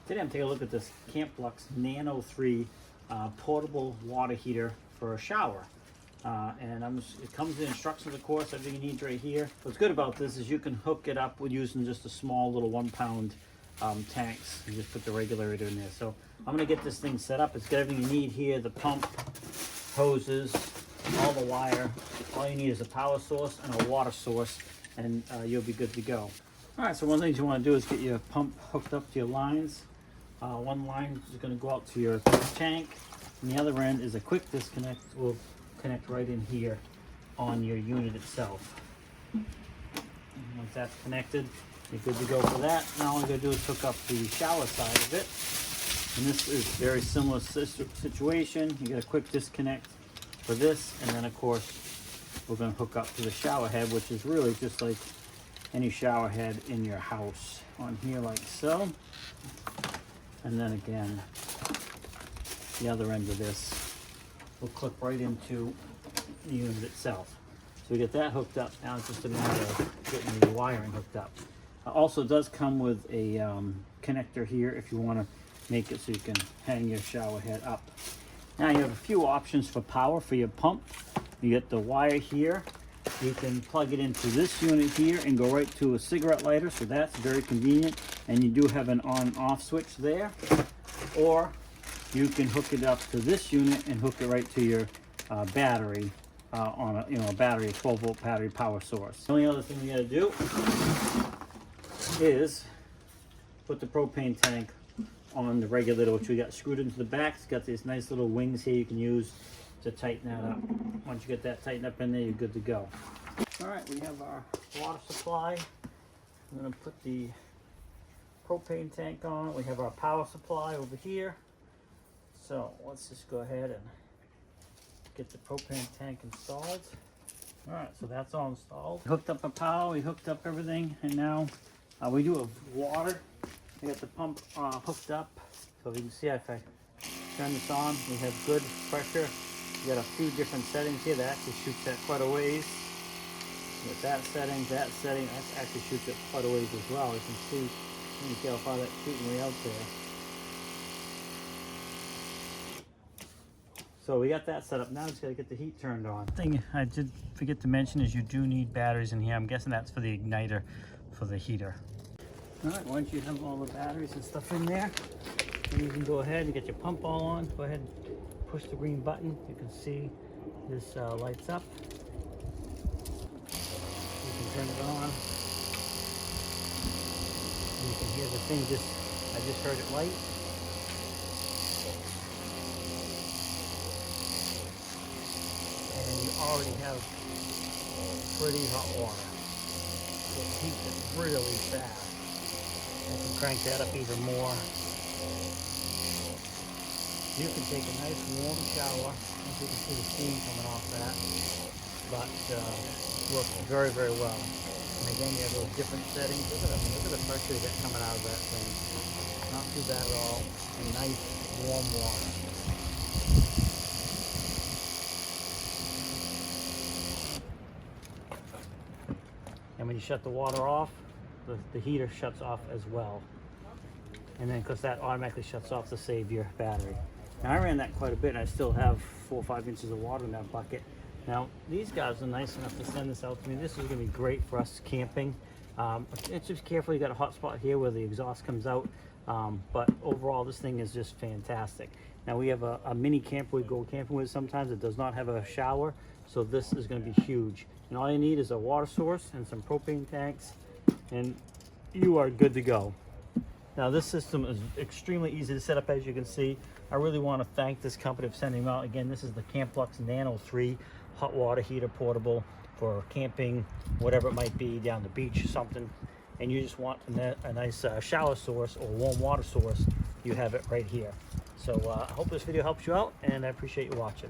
Today I'm taking a look at this CAMPLUX Nano 3 portable water heater for a shower. It comes with instructions, of course, everything you need right here. What's good about this is you can hook it up with using just a small little 1 pound tanks. You just put the regulator in there. So I'm gonna get this thing set up. It's got everything you need here, the pump, hoses, all the wire. All you need is a power source and a water source, and you'll be good to go. All right, so one thing you want to do is get your pump hooked up to your lines. One line is going to go out to your tank, and the other end is a quick disconnect. Will connect right in here on your unit itself. And once that's connected, you're good to go for that. Now all you're going to do is hook up the shower side of it. And this is a very similar situation. You get a quick disconnect for this, and then of course we're going to hook up to the shower head, which is really just like any shower head in your house, on here like so. And then again, the other end of this will clip right into the unit itself. So we get that hooked up. Now it's just a matter of getting the wiring hooked up. Also does come with a connector here if you want to make it so you can hang your shower head up. Now you have a few options for power for your pump. You get the wire here. You can plug it into this unit here and go right to a cigarette lighter, so that's very convenient. And you do have an on-off switch there. Or you can hook it up to this unit and hook it right to your battery on a battery, a 12-volt battery power source. The only other thing we got to do is put the propane tank on the regulator, which we got screwed into the back. It's got these nice little wings here you can use to tighten that up. Once you get that tightened up in there, you're good to go. All right, we have our water supply. I'm gonna put the propane tank on. We have our power supply over here. So let's just go ahead and get the propane tank installed. All right, so that's all installed. We hooked up our power, we hooked up everything, and now we do have water. We got the pump hooked up. So you can see if I turn this on, we have good pressure. You got a few different settings here that actually shoots at quite a ways. With that setting, that actually shoots at quite a ways as well. You can see, you can see how far that's shooting way out there. So we got that set up. Now we just got to get the heat turned on. Thing I did forget to mention is you do need batteries in here. I'm guessing that's for the igniter for the heater. All right, once you have all the batteries and stuff in there, then you can go ahead and get your pump all on. Go ahead and push the green button. You can see this lights up. You can turn it on. And you can hear the thing I just heard it light. And you already have pretty hot water. So it heats it really fast. I can crank that up even more. You can take a nice warm shower, as you can see the steam coming off that, but works very, very well. And again, you have those different settings. Look at the pressure you get coming out of that thing. Not too bad at all. And nice warm water. And when you shut the water off, the heater shuts off as well. And then, because that automatically shuts off to save your battery. Now I ran that quite a bit, and I still have 4 or 5 inches of water in that bucket. Now these guys are nice enough to send this out to me. This is going to be great for us camping. It's just careful, you got a hot spot here where the exhaust comes out, but overall this thing is just fantastic. Now we have a mini camper we go camping with sometimes. It does not have a shower, so this is going to be huge. And all you need is a water source and some propane tanks, and you are good to go. Now this system is extremely easy to set up, as you can see. I really want to thank this company for sending them out. Again, this is the CAMPLUX Nano 3 hot water heater portable for camping, whatever it might be, down the beach or something. And you just want a nice shower source or warm water source, you have it right here. So I hope this video helps you out, and I appreciate you watching.